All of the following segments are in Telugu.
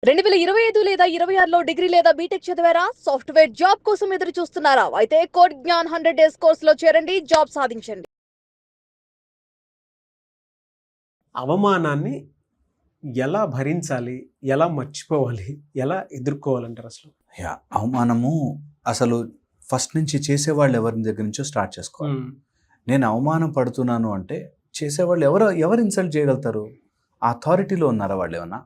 2025 లేదా 26లో డిగ్రీ లేదా బీటెక్ చదివారా? సాఫ్ట్‌వేర్ జాబ్ కోసం ఎదురు చూస్తున్నారా? అయితే కోడ్ జ్ఞాన్ 100 డేస్ కోర్సులో చేరండి, జాబ్ సాధించండి. అవమానాన్ని ఎలా భరించాలి? ఎలా మర్చిపోవాలి? ఎలా ఎదుర్కోవాలంటారు అసలు? అవమానము అసలు ఫస్ట్ నుంచి చేసేవాళ్ళు ఎవరి దగ్గర నుంచో స్టార్ట్ చేసుకోవాలి. నేను అవమానం పడుతున్నాను అంటే చేసేవాళ్ళు ఎవరు ఇన్సల్ట్ చేయగలుగుతారు? ఆ అథారిటీలో ఉన్నారా వాళ్ళు ఏమన్నా?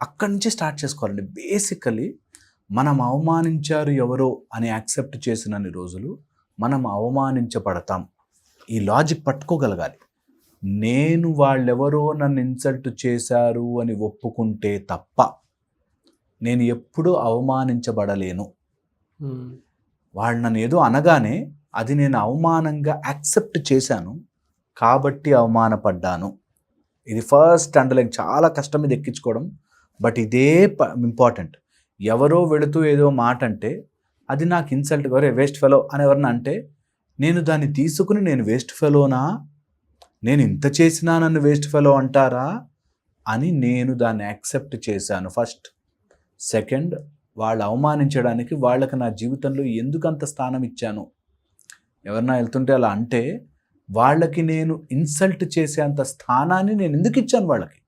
అక్కడి నుంచి స్టార్ట్ చేసుకోవాలండి. బేసికలీ మనం అవమానించారు ఎవరో అని యాక్సెప్ట్ చేసినన్ని రోజులు మనం అవమానించబడతాం. ఈ లాజిక్ పట్టుకోగలగాలి. నేను వాళ్ళెవరో నన్ను ఇన్సల్ట్ చేశారు అని ఒప్పుకుంటే తప్ప నేను ఎప్పుడూ అవమానించబడలేను. వాళ్ళు నన్ను ఏదో అనగానే అది నేను అవమానంగా యాక్సెప్ట్ చేశాను కాబట్టి అవమానపడ్డాను. ఇది ఫస్ట్ అండర్లైన్. చాలా కష్టం ఇది ఎక్కించుకోవడం, బట్ ఇదే ఇంపార్టెంట్. ఎవరో వెళుతూ ఏదో మాట అంటే అది నాకు ఇన్సల్ట్, ఎవరే వేస్ట్ ఫెలో అని ఎవరన్నా అంటే నేను దాన్ని తీసుకుని నేను వేస్ట్ ఫెలోనా, నేను ఇంత చేసినా నన్ను వేస్ట్ ఫెలో అంటారా అని నేను దాన్ని యాక్సెప్ట్ చేశాను ఫస్ట్. సెకండ్, వాళ్ళు అవమానించడానికి వాళ్ళకి నా జీవితంలో ఎందుకంత స్థానం ఇచ్చాను. ఎవరన్నా వెళ్తుంటే అలా అంటే వాళ్ళకి నేను ఇన్సల్ట్ చేసేంత స్థానాన్ని నేను ఎందుకు ఇచ్చాను వాళ్ళకి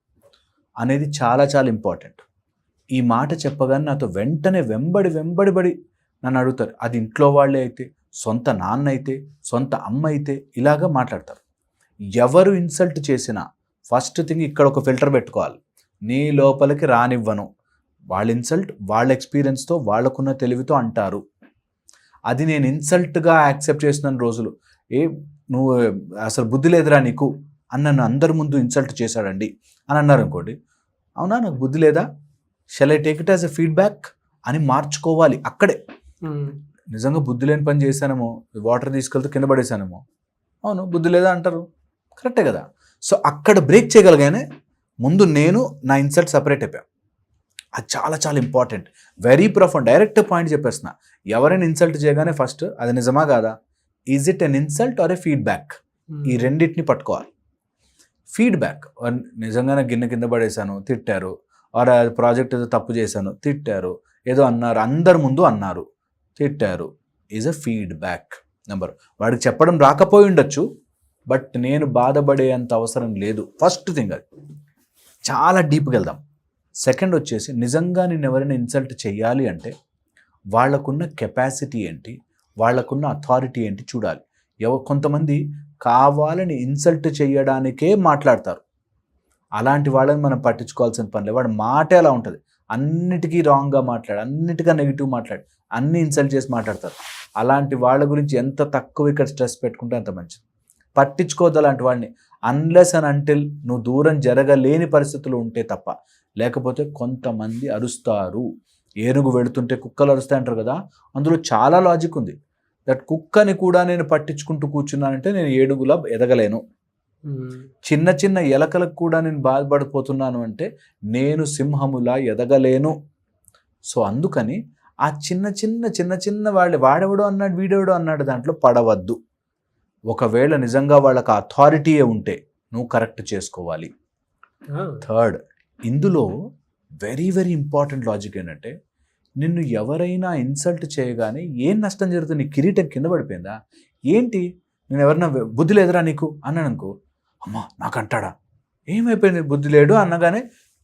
అనేది చాలా చాలా ఇంపార్టెంట్. ఈ మాట చెప్పగానే నాతో వెంటనే వెంబడి నన్ను అడుగుతారు. అది ఇంట్లో వాళ్ళే అయితే, సొంత నాన్న అయితే, సొంత అమ్మ అయితే ఇలాగా మాట్లాడతారు. ఎవరు ఇన్సల్ట్ చేసినా ఫస్ట్ థింగ్ ఇక్కడ ఒక ఫిల్టర్ పెట్టుకోవాలి. నీ లోపలికి రానివ్వను. వాళ్ళ ఇన్సల్ట్ వాళ్ళ ఎక్స్పీరియన్స్తో వాళ్ళకున్న తెలివితో అంటారు. అది నేను ఇన్సల్ట్గా యాక్సెప్ట్ చేసిన రోజులు, నువ్వు అసలు బుద్ధి లేదురా నీకు అని నన్ను అందరి ముందు ఇన్సల్ట్ చేశాడండి అని అన్నారు అనుకోండి, అవునా నాకు బుద్ధి లేదా, shall I take it as a feedback అని మార్చుకోవాలి అక్కడే. నిజంగా బుద్ధి లేని పని చేశానేమో, వాటర్ తీసుకెళ్తూ కింద పడేశానేమో, అవును బుద్ధి లేదా అంటారు, కరెక్టే కదా. సో అక్కడ బ్రేక్ చేయగలిగానే ముందు నేను నా ఇన్సల్ట్ సపరేట్ అయిపోయాను. అది చాలా చాలా important, very profound. Direct point చెప్పేస్తున్నా. ఎవరైనా ఇన్సల్ట్ చేయగానే ఫస్ట్ అది నిజమా కాదా, is it an insult or a feedback, ఈ రెండింటిని పట్టుకోవాలి. ఫీడ్బ్యాక్, నిజంగానే గిన్నె కింద పడేశాను తిట్టారు, ఆర్ ప్రాజెక్ట్ ఏదో తప్పు చేశాను తిట్టారు, ఏదో అన్నారు అందరి ముందు అన్నారు తిట్టారు, ఈజ్ అ ఫీడ్బ్యాక్. నెంబర్ వాడికి చెప్పడం రాకపోయి ఉండొచ్చు, బట్ నేను బాధపడేంత అవసరం లేదు. ఫస్ట్ థింగ్ అది. చాలా డీప్గా వెళ్దాం. సెకండ్ వచ్చేసి నిజంగా నేను ఎవరైనా ఇన్సల్ట్ చేయాలి అంటే వాళ్ళకున్న కెపాసిటీ ఏంటి, వాళ్ళకున్న అథారిటీ ఏంటి చూడాలి. కొంతమంది కావాలని ఇన్సల్ట్ చేయడానికే మాట్లాడతారు. అలాంటి వాళ్ళని మనం పట్టించుకోవాల్సిన పని లేదు. వాడి మాట ఎలా ఉంటుంది, అన్నిటికీ రాంగ్గా మాట్లాడు, అన్నిటికీ నెగిటివ్ మాట్లాడు, అన్ని ఇన్సల్ట్ చేసి మాట్లాడతారు. అలాంటి వాళ్ళ గురించి ఎంత తక్కువ ఇక్కడ స్ట్రెస్ పెట్టుకుంటే అంత మంచిది. పట్టించుకోవద్దు అలాంటి వాడిని, అన్లెస్ అండ్ అంటిల్ నువ్వు దూరం జరగలేని పరిస్థితులు ఉంటే తప్ప. లేకపోతే కొంతమంది అరుస్తారు. ఏనుగు వెళుతుంటే కుక్కలు అరుస్తాయి అంటారు కదా, అందులో చాలా లాజిక్ ఉంది. దట్ కుక్కని కూడా నేను పట్టించుకుంటూ కూర్చున్నానంటే నేను ఏనుగులా ఎదగలేను. చిన్న చిన్న ఎలకలకు కూడా నేను బాధపడిపోతున్నాను అంటే నేను సింహములా ఎదగలేను. సో అందుకని ఆ చిన్న చిన్న వాడెవడో అన్నాడు వీడెవడో అన్నాడు దాంట్లో పడవద్దు. ఒకవేళ నిజంగా వాళ్ళకి అథారిటీయే ఉంటే నువ్వు కరెక్ట్ చేసుకోవాలి. థర్డ్, ఇందులో వెరీ వెరీ ఇంపార్టెంట్ లాజిక్ ఏంటంటే నిన్ను ఎవరైనా ఇన్సల్ట్ చేయగానే ఏం నష్టం జరుగుతుంది, నీ కిరీటం కింద పడిపోయిందా ఏంటి, నేను ఎవరైనా బుద్ధి లేదురా నీకు అన్నాను అనుకో, అమ్మా నాకు అంటాడా, ఏమైపోయింది బుద్ధి లేడు అనగానే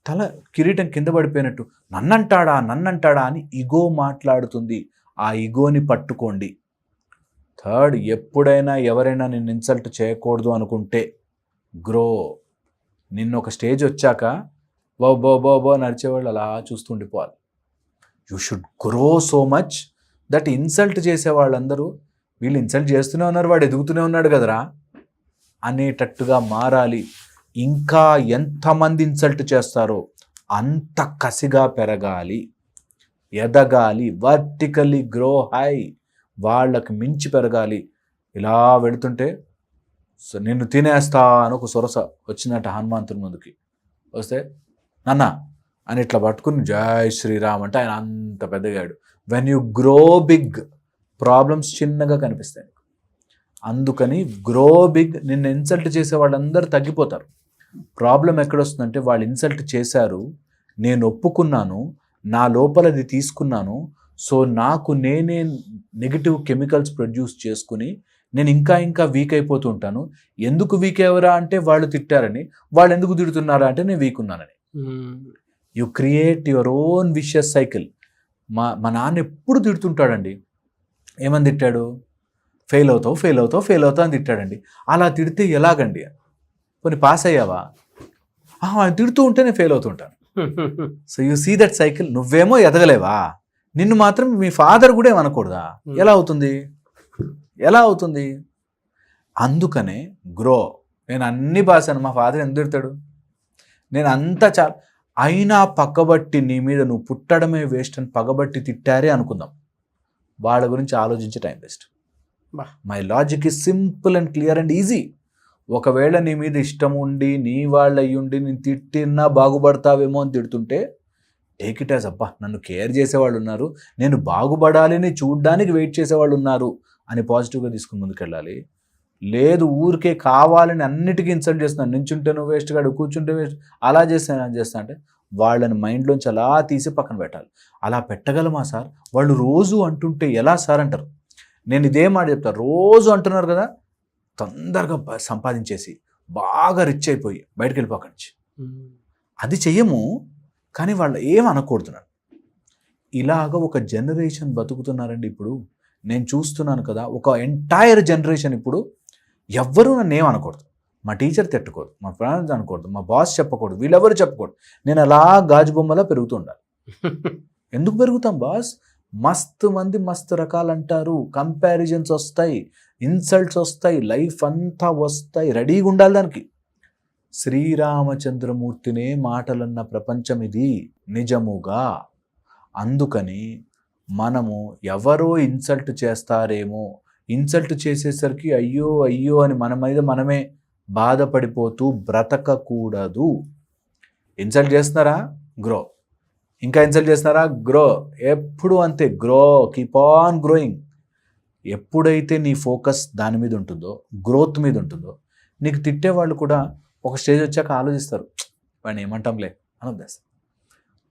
తల కిరీటం కింద పడిపోయినట్టు నన్నంటాడా అని ఇగో మాట్లాడుతుంది. ఆ ఇగోని పట్టుకోండి. థర్డ్, ఎప్పుడైనా ఎవరైనా నిన్ను ఇన్సల్ట్ చేయకూడదు అనుకుంటే గ్రో. నిన్ను ఒక స్టేజ్ వచ్చాక బో నడిచేవాళ్ళు అలా చూస్తుండిపోవాలి. You should grow so much that insult చేసే వాళ్ళందరూ వీళ్ళు ఇన్సల్ట్ చేస్తూనే ఉన్నారు, వాడు ఎదుగుతూనే ఉన్నాడు కదరా అనేటట్టుగా మారాలి. ఇంకా ఎంతమంది ఇన్సల్ట్ చేస్తారో అంత కసిగా పెరగాలి, ఎదగాలి, వర్టికల్లీ గ్రో హై, వాళ్ళకి మించి పెరగాలి. ఇలా వెళుతుంటే నిన్ను తినేస్తా అని ఒక సొరస వచ్చినట్టు హనుమంతుని ముందుకి వస్తే నాన్న అని ఇట్లా పట్టుకుని జై శ్రీరామ్ అంటే ఆయన అంత పెద్దగాడు. When you grow big problems చిన్నగా కనిపిస్తాయి. అందుకని గ్రో బిగ్. నిన్ను ఇన్సల్ట్ చేసే వాళ్ళందరూ తగ్గిపోతారు. ప్రాబ్లం ఎక్కడొస్తుందంటే వాళ్ళు ఇన్సల్ట్ చేశారు, నేను ఒప్పుకున్నాను, నా లోపలది తీసుకున్నాను, సో నాకు నేనే నెగిటివ్ కెమికల్స్ ప్రొడ్యూస్ చేసుకుని నేను ఇంకా ఇంకా వీక్ అయిపోతూ ఉంటాను. ఎందుకు వీక్ అయ్యవరా అంటే వాళ్ళు తిట్టారని, వాళ్ళు ఎందుకు తిడుతున్నారా అంటే నేను వీక్ ఉన్నానని. You create your own vicious cycle. మా నాన్న ఎప్పుడు తిడుతుంటాడండి. ఏమని తిట్టాడు? ఫెయిల్ అవుతావు అని తిట్టాడండి. అలా తిడితే ఎలాగండి? కొన్ని పాస్ అయ్యావా? తిడుతూ ఉంటే నేను ఫెయిల్ అవుతుంటాను. So you see that cycle. నువ్వేమో ఎదగలేవా, నిన్ను మాత్రం మీ ఫాదర్ కూడా ఏమనకూడదా? ఎలా అవుతుంది? అందుకనే గ్రో. నేను అన్ని పాసాను, మా ఫాదర్ ఎందుకు తిడతాడు? నేను అంతా చాలా అయినా పక్కబట్టి నీ మీద నువ్వు పుట్టడమే వేస్ట్ అని పగబట్టి తిట్టారే అనుకుందాం, వాళ్ళ గురించి ఆలోచించే time waste. My logic is simple and clear and easy. ఒకవేళ నీ మీద ఇష్టం ఉండి నీ వాళ్ళు అయ్యుండి నేను తిట్టినా బాగుపడతావేమో అని తిడుతుంటే టేక్ ఇట్ యాజ్ అబ్బా నన్ను కేర్ చేసేవాళ్ళు ఉన్నారు, నేను బాగుపడాలి అని చూడ్డానికి వెయిట్ చేసేవాళ్ళు ఉన్నారు అని పాజిటివ్గా తీసుకుని ముందుకెళ్ళాలి. లేదు ఊరికే కావాలని అన్నిటికీ ఇన్సల్ట్ చేస్తున్నాను, నించుంటే నువ్వు వేస్ట్ కాడు, కూర్చుంటే వేస్ట్, అలా చేస్తా అంటే వాళ్ళని మైండ్లోంచి అలా తీసి పక్కన పెట్టాలి. అలా పెట్టగలమా సార్? వాళ్ళు రోజు అంటుంటే ఎలా సార్ అంటారు. నేను ఇదే మాట చెప్తాను, రోజు అంటున్నారు కదా, తొందరగా సంపాదించేసి బాగా రిచ్ అయిపోయి బయటకు వెళ్ళిపోక నుంచి అది చెయ్యము. కానీ వాళ్ళు ఏమనకూడుతున్నారు. ఇలాగ ఒక జనరేషన్ బతుకుతున్నారండి ఇప్పుడు. నేను చూస్తున్నాను కదా, ఒక ఎంటైర్ జనరేషన్ ఇప్పుడు ఎవ్వరూ నన్ను ఏమనకూడదు, మా టీచర్ తిట్టకూడదు, మా ఫ్రెండ్స్ అనకూడదు, మా బాస్ చెప్పకూడదు, వీళ్ళెవరు చెప్పకూడదు. నేను అలా గాజు బొమ్మలా పెరుగుతూ ఉండాలి. ఎందుకు పెరుగుతాం బాస్? మస్తు మంది మస్తు రకాలు అంటారు, కంపారిజన్స్ వస్తాయి, ఇన్సల్ట్స్ వస్తాయి, లైఫ్ అంతా వస్తాయి, రెడీగా ఉండాలి దానికి. శ్రీరామచంద్రమూర్తినే మాటలన్న ప్రపంచం ఇది నిజముగా. అందుకని మనము ఎవరో ఇన్సల్ట్ చేస్తారేమో, ఇన్సల్ట్ చేసేసరికి అయ్యో అయ్యో అని మన మీద మనమే బాధపడిపోతూ బ్రతకకూడదు. ఇన్సల్ట్ చేస్తున్నారా? గ్రో. ఇంకా ఇన్సల్ట్ చేస్తున్నారా? గ్రో. ఎప్పుడు అంతే, గ్రో, కీప్ ఆన్ గ్రోయింగ్. ఎప్పుడైతే నీ ఫోకస్ దాని మీద ఉంటుందో, గ్రోత్ మీద ఉంటుందో, నీకు తిట్టేవాళ్ళు కూడా ఒక స్టేజ్ వచ్చాక ఆలోచిస్తారు, వాడిని ఏమంటాంలే అని వదిలేస్తారు.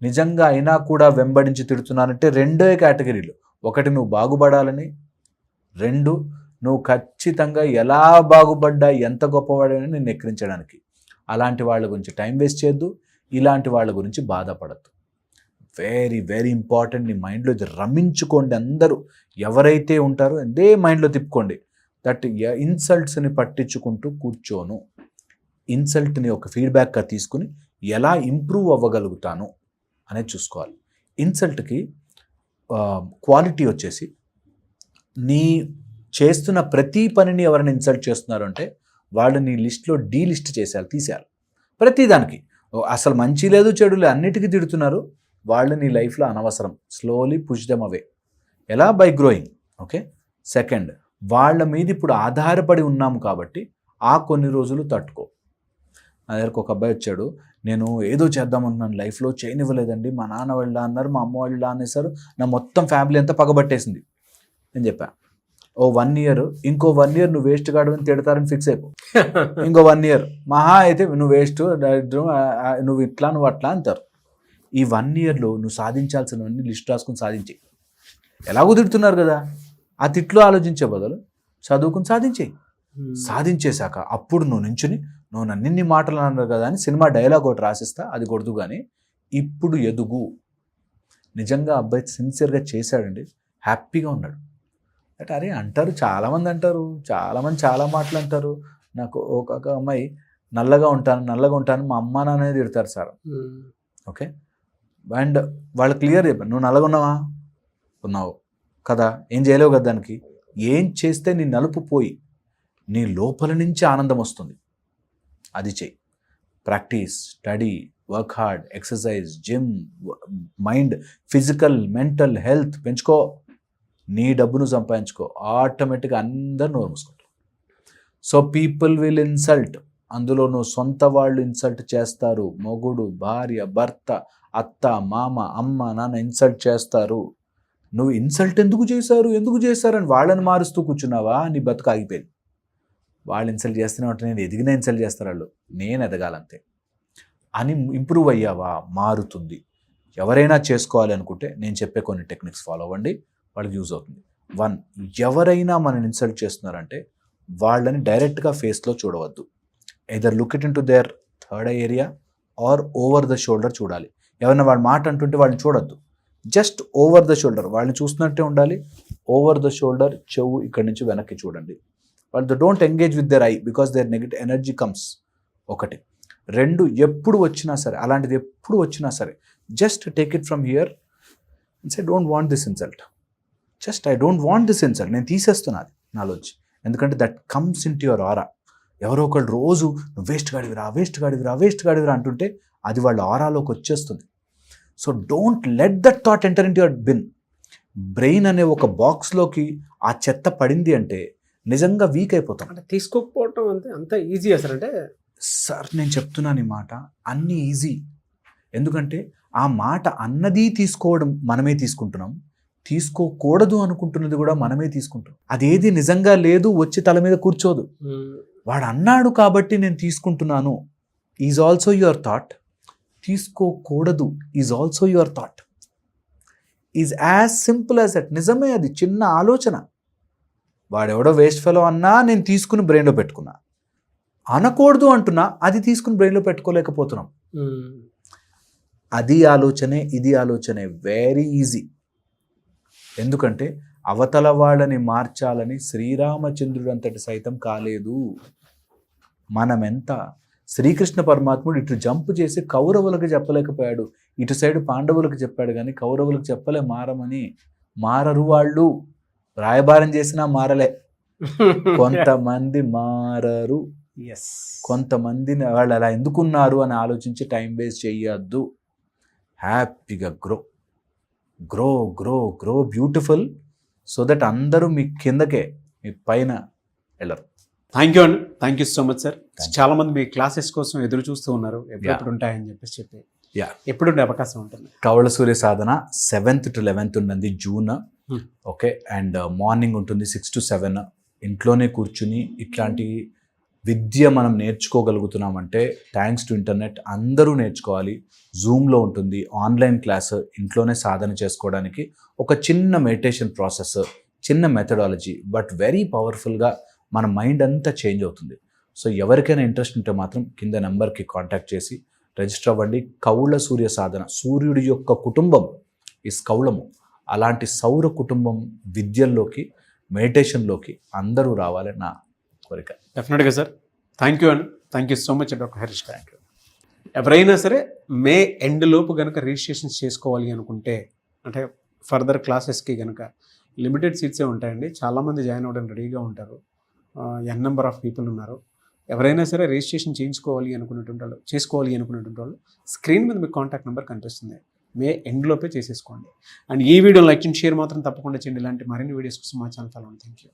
నిజంగా అయినా కూడా వెంబడించి తిడుతున్నారంటే రెండే కేటగిరీలు. ఒకటి నువ్వు బాగుపడాలని, రెండు నువ్వు ఖచ్చితంగా ఎలా బాగుపడ్డా ఎంత గొప్పవాడని నేను ఎక్కిరించడానికి. అలాంటి వాళ్ళ గురించి టైం వేస్ట్ చేయొద్దు, ఇలాంటి వాళ్ళ గురించి బాధపడద్దు. Very very important. నీ మైండ్లో ఇది రమించుకోండి. అందరూ ఎవరైతే ఉంటారో అదే మైండ్లో తిప్పుకోండి. దట్ ఇన్సల్ట్స్ని పట్టించుకుంటూ కూర్చోను, ఇన్సల్ట్ని ఒక ఫీడ్బ్యాక్గా తీసుకుని ఎలా ఇంప్రూవ్ అవ్వగలుగుతాను అనేది చూసుకోవాలి. ఇన్సల్ట్కి క్వాలిటీ వచ్చేసి నీ చేస్తున్న ప్రతి పనిని ఎవరైనా ఇన్సల్ట్ చేస్తున్నారు అంటే వాళ్ళు నీ లిస్ట్లో డీలిస్ట్ చేసేయాలి, తీసేయాలి. ప్రతిదానికి అసలు మంచి లేదు చెడు లేదు అన్నిటికీ తిడుతున్నారు, వాళ్ళు నీ లైఫ్లో అనవసరం. Slowly push them away. ఎలా? By growing. ఓకే. సెకండ్, వాళ్ళ మీద ఇప్పుడు ఆధారపడి ఉన్నాము కాబట్టి ఆ కొన్ని రోజులు తట్టుకో. నా దగ్గరకు ఒక అబ్బాయి వచ్చాడు, నేను ఏదో చేద్దామన్నాను లైఫ్లో, చేయనివ్వలేదండి, మా నాన్న వాళ్ళు అన్నారు, మా అమ్మ వాళ్ళు అనేసారు, నా మొత్తం ఫ్యామిలీ అంతా పగబట్టేసింది. నేను చెప్పాను, ఓ 1 year, ఇంకో 1 year నువ్వు వేస్ట్ కాడు అని తిడతారని ఫిక్స్ అయిపో. ఇంకో 1 year మహా అయితే నువ్వు వేస్ట్, నువ్వు ఇట్లా నువ్వు అట్లా అంటారు. ఈ 1 yearలో నువ్వు సాధించాల్సినవన్నీ లిస్ట్ రాసుకుని సాధించేయి. ఎలాగో తిడుతున్నారు కదా, ఆ తిట్లు ఆలోచించే బదులు చదువుకుని సాధించేయి. సాధించేశాక అప్పుడు నువ్వు నించుని నువ్వు నన్నిన్ని మాటలు అన్నారు కదా అని సినిమా డైలాగ్ ఒకటి రాసిస్తా, అది కొడుతూ కానీ ఇప్పుడు ఎదుగు. నిజంగా అబ్బాయి సిన్సియర్గా చేశాడండి, హ్యాపీగా ఉన్నాడు. అంటే అరే అంటారు, చాలామంది అంటారు, చాలామంది చాలా మాటలు అంటారు. నాకు ఒక అమ్మాయి నల్లగా ఉంటాను మా అమ్మ నాన్న తిడతారు సార్. ఓకే. అండ్ వాళ్ళు క్లియర్ చెప్పారు, నువ్వు నల్లగా ఉన్నావు కదా, ఏం చేయలేవు కదా, దానికి ఏం చేస్తే నీ నలుపు పోయి నీ లోపల నుంచి ఆనందం వస్తుంది, అది చెయ్యి. Practice, study, work hard, exercise, gym, mind, physical, mental health పెంచుకో, నీ డబ్బును సంపాదించుకో. ఆటోమేటిక్గా అందరు నోరు మూసుకుంటారు. సో పీపుల్ విల్ ఇన్సల్ట్, అందులో నువ్వు సొంత వాళ్ళు ఇన్సల్ట్ చేస్తారు, మొగుడు, భార్య, భర్త, అత్త, మామ, అమ్మ, నాన్న ఇన్సల్ట్ చేస్తారు. నువ్వు ఇన్సల్ట్ ఎందుకు చేశారని వాళ్ళని మారుస్తూ కూర్చున్నావా, నీ బతుకు ఆగిపోయింది. వాళ్ళు ఇన్సల్ట్ చేస్తూనే ఉంటే నేను ఎదిగినా ఇన్సల్ట్ చేస్తారు వాళ్ళు, నేను ఎదగాలంతే. అని ఇంప్రూవ్ అయ్యావా మారుతుంది. ఎవరైనా చేసుకోవాలి అనుకుంటే నేను చెప్పే కొన్ని టెక్నిక్స్ ఫాలో అవ్వండి, వాళ్ళకి యూజ్ అవుతుంది. 1, ఎవరైనా మనని ఇన్సల్ట్ చేస్తున్నారంటే వాళ్ళని డైరెక్ట్గా ఫేస్లో చూడవద్దు. Either look it into their third eye area or over the shoulder చూడాలి. ఎవరైనా వాడు మాట అంటుంటే వాళ్ళని చూడొద్దు, జస్ట్ ఓవర్ ద షోల్డర్ వాళ్ళని చూస్తున్నట్టే ఉండాలి. ఓవర్ ద షోల్డర్, చెవు ఇక్కడి నుంచి వెనక్కి చూడండి. వాళ్ళు don't engage with their eye because their negative energy comes. 1. 2, ఎప్పుడు వచ్చినా సరే అలాంటిది ఎప్పుడు వచ్చినా సరే just take it from here and say don't want this insult, just I don't want this insult. నేను తీసేస్తున్నది నాలోంచి, ఎందుకంటే that comes into your aura. ఎవరో ఒకళ్ళు రోజు నువ్వు వేస్ట్ గాడివిరా అంటుంటే అది వాళ్ళ ఆరాలోకి వచ్చేస్తుంది. So don't let that thought enter into your bin. Brain అనే ఒక బాక్స్లోకి ఆ చెత్త పడింది అంటే నిజంగా వీక్ అయిపోతాం. అంటే తీసుకోకపోవటం అంత ఈజీ అసలు. అంటే సార్ నేను చెప్తున్నాను ఈ మాట అన్నీ ఈజీ, ఎందుకంటే ఆ మాట అన్నది తీసుకోవడం మనమే తీసుకుంటున్నాం, తీసుకోకూడదు అనుకుంటున్నది కూడా మనమే తీసుకుంటాం. అదేది నిజంగా లేదు, వచ్చి తల మీద కూర్చోదు. వాడు అన్నాడు కాబట్టి నేను తీసుకుంటున్నాను ఈజ్ ఆల్సో యువర్ థాట్. తీసుకోకూడదు is also your thought. Is as simple as that. నిజమే, అది చిన్న ఆలోచన. వాడెవడో వేస్ట్ ఫెలో అన్నా నేను తీసుకుని బ్రెయిన్లో పెట్టుకున్నా, అనకూడదు అంటున్నా అది తీసుకుని బ్రెయిన్లో పెట్టుకోలేకపోతున్నాం. అది ఆలోచనే ఇది ఆలోచనే, వెరీ ఈజీ. ఎందుకంటే అవతల వాళ్ళని మార్చాలని శ్రీరామచంద్రుడు అంతటి సైతం కాలేదు. మనమెంత శ్రీకృష్ణ పరమాత్ముడు ఇటు జంప్ చేసి కౌరవులకు చెప్పలేకపోయాడు, ఇటు సైడ్ పాండవులకు చెప్పాడు, కానీ కౌరవులకు చెప్పలే మారమని. మారరు వాళ్ళు, రాయబారం చేసినా మారలే. కొంతమంది మారరు, కొంతమందిని వాళ్ళు అలా ఎందుకున్నారు అని ఆలోచించి టైం వేస్ట్ చేయొద్దు. హ్యాపీగా grow grow grow grow beautiful, so that అందరూ మీ కిందకే, మీ పైన వెళ్ళరు. థ్యాంక్ యూ అండి, thank you so much sir. చాలా మంది మీ క్లాసెస్ కోసం ఎదురు చూస్తూ ఉన్నారు, ఎప్పుడు ఉంటాయని చెప్పి ఎప్పుడు అవకాశం ఉంటుంది? కవళ సూర్య సాధన 7th to 11th ఉంటుంది జూన్. ఓకే, అండ్ మార్నింగ్ ఉంటుంది 6 to 7. ఇంట్లోనే కూర్చుని ఇట్లాంటి విద్య మనం నేర్చుకోగలుగుతున్నామంటే థ్యాంక్స్ టు ఇంటర్నెట్. అందరూ నేర్చుకోవాలి. జూమ్లో ఉంటుంది ఆన్లైన్ క్లాస్, ఇంట్లోనే సాధన చేసుకోవడానికి ఒక చిన్న మెడిటేషన్ ప్రాసెస్, చిన్న మెథడాలజీ, బట్ వెరీ పవర్ఫుల్గా మన మైండ్ అంతా చేంజ్ అవుతుంది. సో ఎవరికైనా ఇంట్రెస్ట్ ఉంటే మాత్రం కింద నెంబర్కి కాంటాక్ట్ చేసి రిజిస్టర్ అవ్వండి. కౌళ సూర్య సాధన, సూర్యుడి యొక్క కుటుంబం ఈ కౌళము, అలాంటి సౌర కుటుంబం విద్యల్లోకి, మెడిటేషన్లోకి అందరూ రావాలని నా కోరిక. డెఫినెట్గా సార్. థ్యాంక్ యూ అండి, thank you so much doctor Harish. Thank you. ఎవరైనా సరే మే ఎండ్ లోపు కనుక రిజిస్ట్రేషన్స్ చేసుకోవాలి అనుకుంటే, అంటే ఫర్దర్ క్లాసెస్కి కనుక లిమిటెడ్ సీట్సే ఉంటాయండి. చాలామంది జాయిన్ అవ్వడానికి రెడీగా ఉంటారు, ఎన్ నెంబర్ ఆఫ్ పీపుల్ ఉన్నారు. ఎవరైనా సరే రిజిస్ట్రేషన్ చేసుకోవాలి అనుకునేటువంటి వాళ్ళు స్క్రీన్ మీద మీకు కాంటాక్ట్ నెంబర్ కనిపిస్తుంది, మే ఎండ్ లోపే చేసేసుకోండి. అండ్ ఈ వీడియో లైక్ అండ్ షేర్ మాత్రం తప్పకుండా చేయండి. ఇలాంటి మరిన్ని వీడియోస్ కోసం మా ఛానల్ ఫాలో అవ్వండి. Thank you.